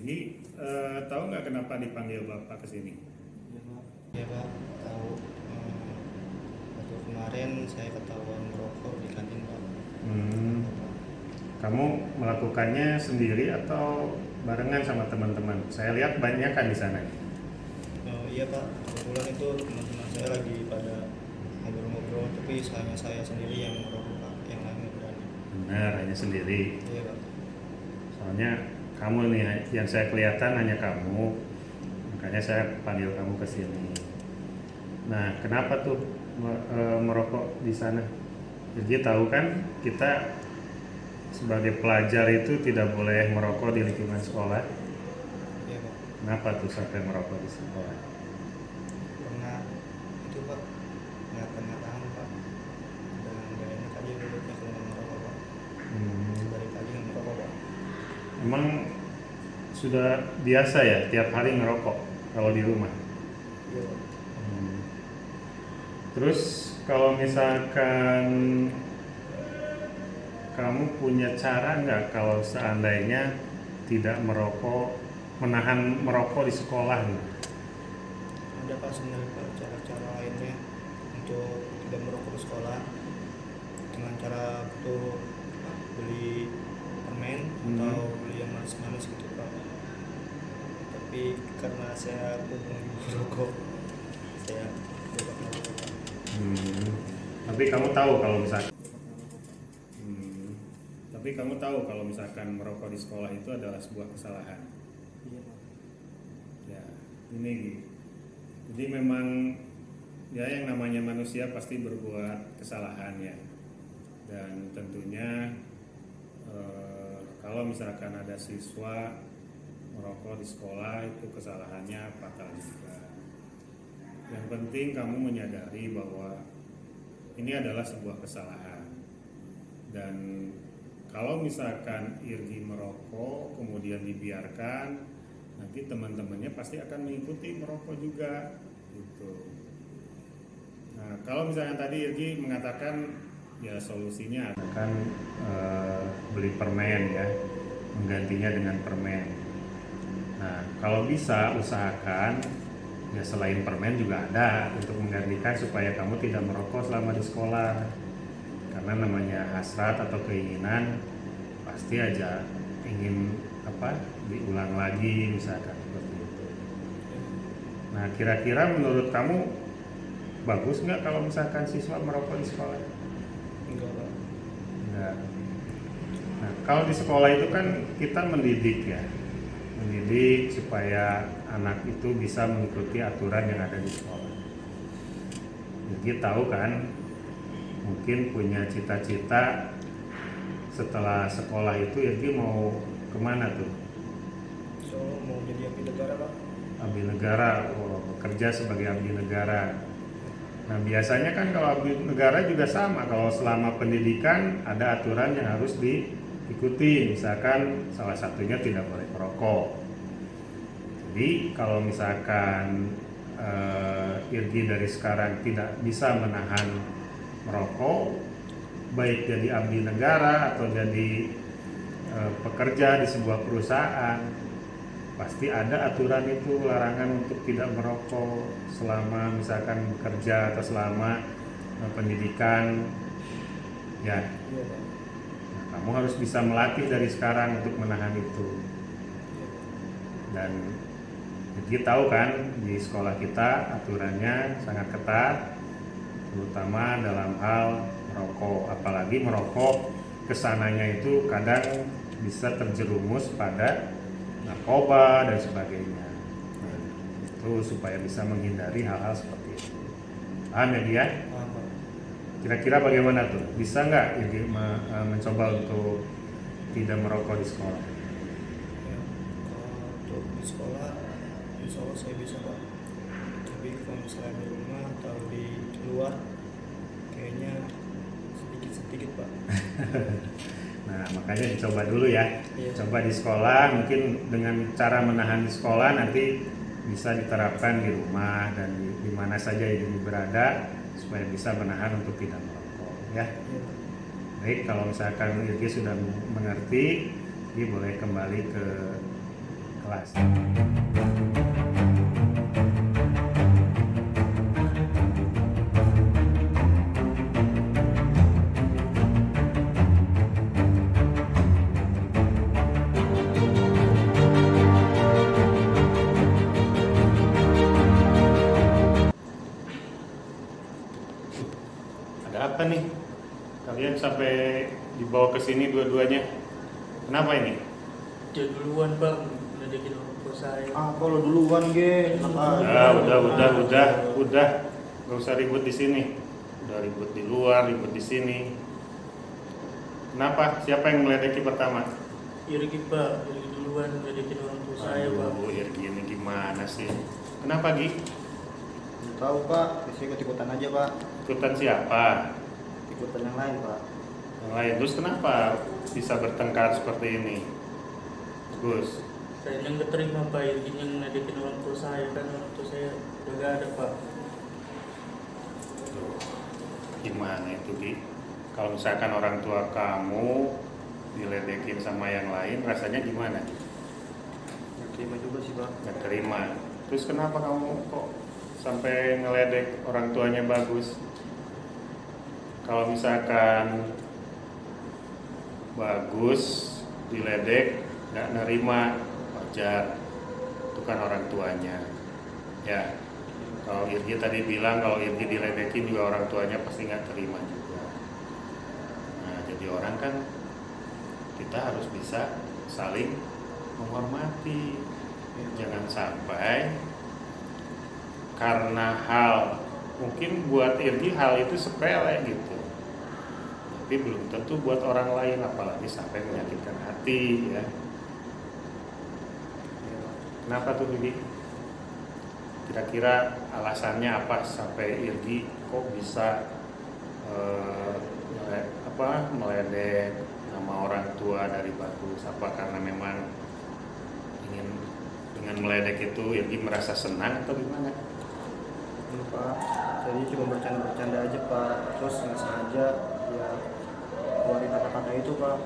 Ini tahu nggak kenapa dipanggil Bapak ke sini? Ya Pak, tahu. Waktu kemarin saya ketahuan merokok di kantin Pak. Hmm, kamu melakukannya sendiri atau barengan sama teman-teman? Saya lihat banyak kan di sana. Iya Pak, kebetulan itu teman-teman saya lagi pada ngobrol-ngobrol, tapi saya sendiri yang merokok Pak, yang lain nggak berani. Benar, hanya sendiri. Iya Pak. Soalnya kamu nih yang saya kelihatan hanya kamu, makanya saya panggil kamu ke sini. Nah, kenapa tuh merokok di sana? Jadi tahu kan kita sebagai pelajar itu tidak boleh merokok di lingkungan sekolah. Iya Pak. Kenapa tuh sampai merokok di sekolah? Karena itu Pak, ngata-ngataan Pak, dengan gak enak aja mulutnya kalau nggak merokok Pak. Dari pagi nggak merokok Pak. Emang sudah biasa ya tiap hari ngerokok kalau di rumah. Iya Pak. Terus kalau misalkan kamu punya cara nggak kalau seandainya tidak merokok, menahan merokok di sekolah nih? Ada Pak sebenarnya Pak cara-cara lainnya untuk tidak merokok di sekolah, dengan cara tuh beli permen atau beli yang manis-manis gitu Pak. Tapi karena saya pun merokok, saya coba merokok Pak. Tapi kamu tahu kalau misalkan tapi kamu tahu kalau misalkan merokok di sekolah itu adalah sebuah kesalahan. Iya Pak. Ya, ini jadi memang ya yang namanya manusia pasti berbuat kesalahan ya. Dan tentunya kalau misalkan ada siswa merokok di sekolah itu kesalahannya fatal juga. Yang penting kamu menyadari bahwa ini adalah sebuah kesalahan. Dan kalau misalkan Irgi merokok kemudian dibiarkan, nanti teman-temannya pasti akan mengikuti merokok juga gitu. Nah, kalau misalnya tadi Irgi mengatakan ya solusinya akan beli permen ya, menggantinya dengan permen. Nah, kalau bisa usahakan ya selain permen juga ada untuk menggantikan supaya kamu tidak merokok selama di sekolah. Karena namanya hasrat atau keinginan pasti aja ingin diulang lagi misalkan seperti itu. Nah, kira-kira menurut kamu bagus nggak kalau misalkan siswa merokok di sekolah? Enggak Pak. Enggak. Nah, kalau di sekolah itu kan kita mendidik ya, mendidik supaya anak itu bisa mengikuti aturan yang ada di sekolah. Jadi tahu kan, mungkin punya cita-cita setelah sekolah itu Irgi mau kemana tuh? So mau jadi abdi negara Pak. Abdi negara, bekerja sebagai abdi negara. Nah, biasanya kan kalau abdi negara juga sama, kalau selama pendidikan ada aturan yang harus diikuti, misalkan salah satunya tidak boleh merokok. Jadi kalau misalkan Irgi dari sekarang tidak bisa menahan merokok, baik jadi abdi negara atau jadi pekerja di sebuah perusahaan, pasti ada aturan itu, larangan untuk tidak merokok selama misalkan bekerja atau selama pendidikan ya. Iya Pak. Nah, kamu harus bisa melatih dari sekarang untuk menahan itu. Dan kita tahu kan di sekolah kita aturannya sangat ketat, terutama dalam hal merokok. Apalagi merokok kesananya itu kadang bisa terjerumus pada narkoba dan sebagainya. Nah, itu supaya bisa menghindari hal-hal seperti itu. Paham ya dia? Paham Pak. Kira-kira bagaimana tuh? Bisa nggak Irgi mencoba untuk tidak merokok di sekolah? Ya, kalau untuk di sekolah, insya Allah saya bisa Pak. Tapi kalau misalnya di rumah atau di luar, kayaknya sedikit-sedikit Pak. Nah, makanya dicoba dulu ya. Iya. Coba di sekolah, mungkin dengan cara menahan di sekolah nanti bisa diterapkan di rumah dan di mana saja Irgi berada supaya bisa menahan untuk tidak merokok ya. Iya. Baik, kalau misalkan Irgi sudah mengerti, Irgi boleh kembali ke kelas. Ada apa nih? Kalian sampai dibawa ke sini dua-duanya. Kenapa ini? Dia duluan bang, ledekin orang tua saya. Kalau duluan ge. Udah. Gak usah ribut di sini. Udah ribut di luar, ribut di sini. Kenapa? Siapa yang meledeki pertama? Irgi pak, Irgi duluan ledekin orang tua saya bang. Aduh, Irgi ini gimana sih? Kenapa Gi? Nggak tahu pak, saya ikut-ikutan aja pak. Ikutan siapa? Ikutan yang lain pak. Yang lain. Terus kenapa bisa bertengkar seperti ini? Gus, Saya yang keterima pak, Irgi yang ledekin orang tua saya kan orang tua saya udah gak ada pak. tuh, gimana itu Gi? Kalau misalkan orang tua kamu diledekin sama yang lain, rasanya gimana? Nggak terima juga sih pak. Nggak terima. Terus kenapa kamu kok sampai ngeledek orang tuanya Bagus? Kalau misalkan Bagus diledek nggak nerima, wajar, itu kan orang tuanya ya. Kalau Irgi tadi bilang kalau Irgi diledekin juga orang tuanya pasti nggak terima juga. Nah, jadi orang kan kita harus bisa saling menghormati. Jangan sampai karena hal mungkin buat Irgi hal itu sepele gitu, tapi belum tentu buat orang lain, apalagi sampai menyakitkan hati ya. Kenapa tuh Irgi? Kira-kira alasannya apa sampai Irgi kok bisa meledek nama orang tua dari Bagus? Apa karena memang ingin dengan meledek itu Irgi merasa senang atau gimana? Ini pak, saya cuma bercanda-bercanda aja pak. Terus nggak sengaja ya keluarin kata-kata itu pak.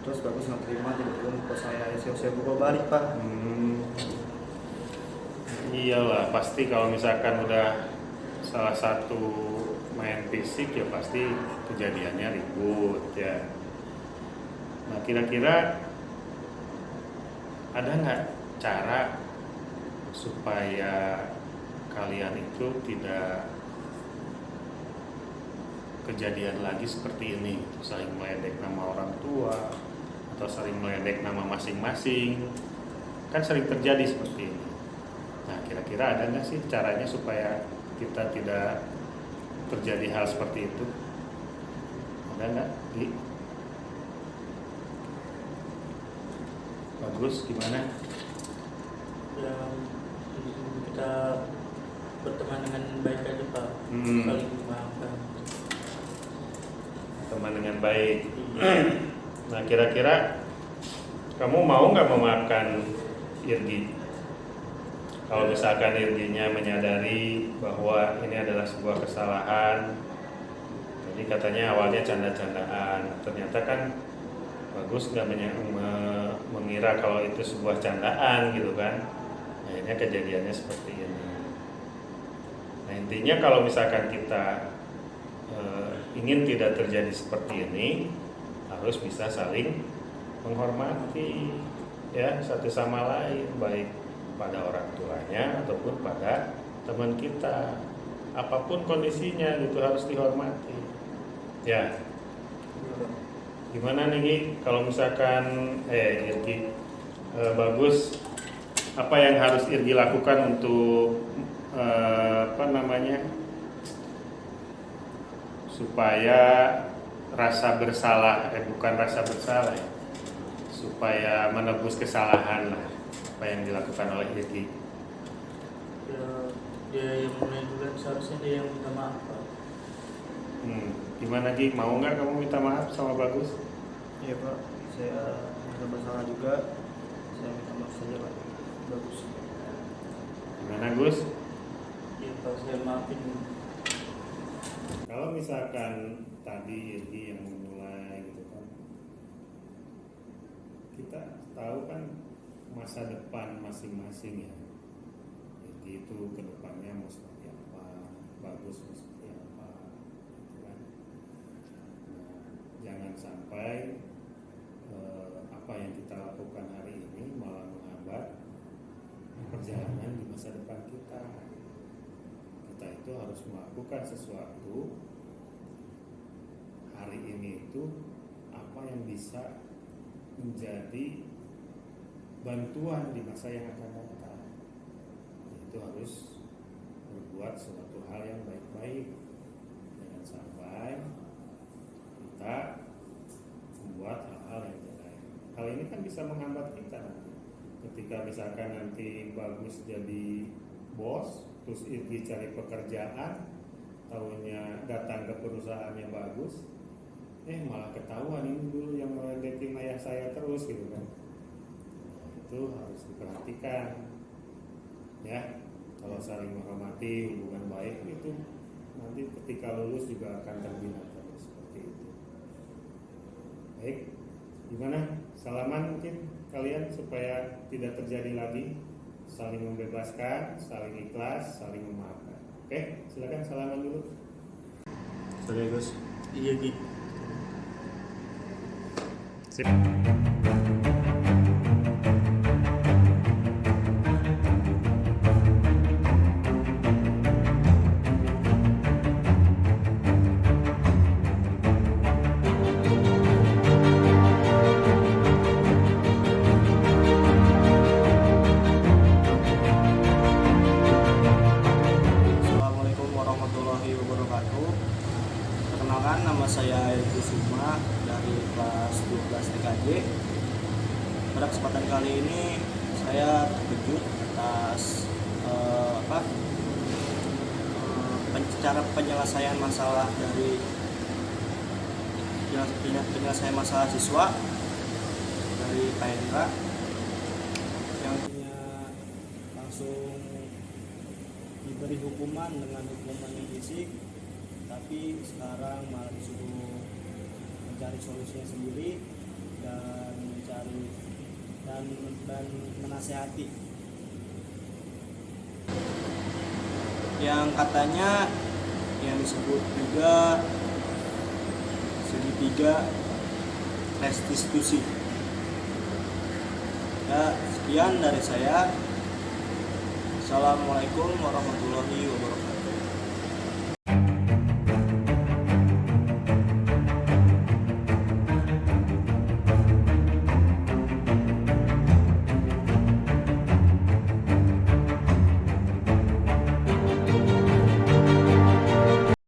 Terus Bagus nggak terima, tiba-tiba muka saya pukul balik pak. Iyalah, pasti kalau misalkan udah salah satu main fisik ya pasti kejadiannya ribut ya. Nah, kira-kira ada nggak cara supaya kalian itu tidak kejadian lagi seperti ini, saling meledek nama orang tua atau saling meledek nama masing-masing? Kan sering terjadi seperti ini. Nah, kira-kira ada nggak sih caranya supaya kita tidak terjadi hal seperti itu? Ada nggak? Bagus, gimana? Ya kita berteman dengan baik aja pak, saling memaafkan. Teman dengan baik. Nah, kira-kira kamu mau nggak memaafkan Irgi? Kalau misalkan Irginya menyadari bahwa ini adalah sebuah kesalahan, jadi katanya awalnya canda-candaan, ternyata kan Bagus nggak mengira kalau itu sebuah candaan gitu kan, akhirnya kejadiannya seperti ini. Nah, intinya kalau misalkan kita ingin tidak terjadi seperti ini, harus bisa saling menghormati ya satu sama lain, baik pada orang tuanya ataupun pada teman kita, apapun kondisinya gitu harus dihormati ya. Gimana nih Gi? Kalau misalkan Irgi Bagus, apa yang harus Irgi lakukan untuk supaya rasa bersalah bukan rasa bersalah ya, supaya menebus kesalahan lah, apa yang dilakukan oleh Irgi? Ya, dia yang mulai duluan, seharusnya dia yang minta maaf pak. Gimana Gi? Mau nggak kamu minta maaf sama Bagus? Iya pak, saya nggak bersalah juga. Saya minta maaf saja pak. Bagus. Gimana Gus? Ya pak, saya maafin. Kalau misalkan tadi Irgi yang memulai gitu kan, kita tahu kan masa depan masing-masing ya. Jadi itu kedepannya mau seperti apa, bagus mau seperti apa, gitu kan. Nah, jangan sampai apa yang kita lakukan hari ini malah menghambat perjalanan di masa depan kita. Kita itu harus melakukan sesuatu hari ini itu apa yang bisa menjadi bantuan di masa yang akan datang. Itu harus berbuat suatu hal yang baik-baik. Jangan sampai kita membuat hal-hal yang jelek. Hal ini kan bisa menghambat kita nanti. Ketika misalkan nanti bagus jadi bos, terus Irgi cari pekerjaan, tahunya datang ke perusahaan yang bagus, malah ketahuan ini dulu yang meledekin ayah saya terus gitu kan. Itu harus diperhatikan ya. Kalau saling menghormati, hubungan baik itu nanti ketika lulus juga akan terbina terus seperti itu. Baik, gimana? Salaman mungkin kalian supaya tidak terjadi lagi, saling membebaskan, saling ikhlas, saling memaafkan. Oke, silakan salaman dulu. Sorry Gus. Iya Gi. Sip. Assalamualaikum warahmatullahi wabarakatuh. Perkenalkan, nama saya Irgi Suma dari kelas 12 TKJ. Pada kesempatan kali ini saya terkejut atas cara penyelesaian masalah dari penyelesaian masalah siswa dari Pak Hendra yang langsung diberi hukuman dengan hukuman yang fisik, tapi sekarang malah disuruh mencari solusinya sendiri dan mencari dan menasehati yang katanya yang disebut juga segitiga restitusi. Ya, sekian dari saya. Assalamualaikum warahmatullahi wabarakatuh.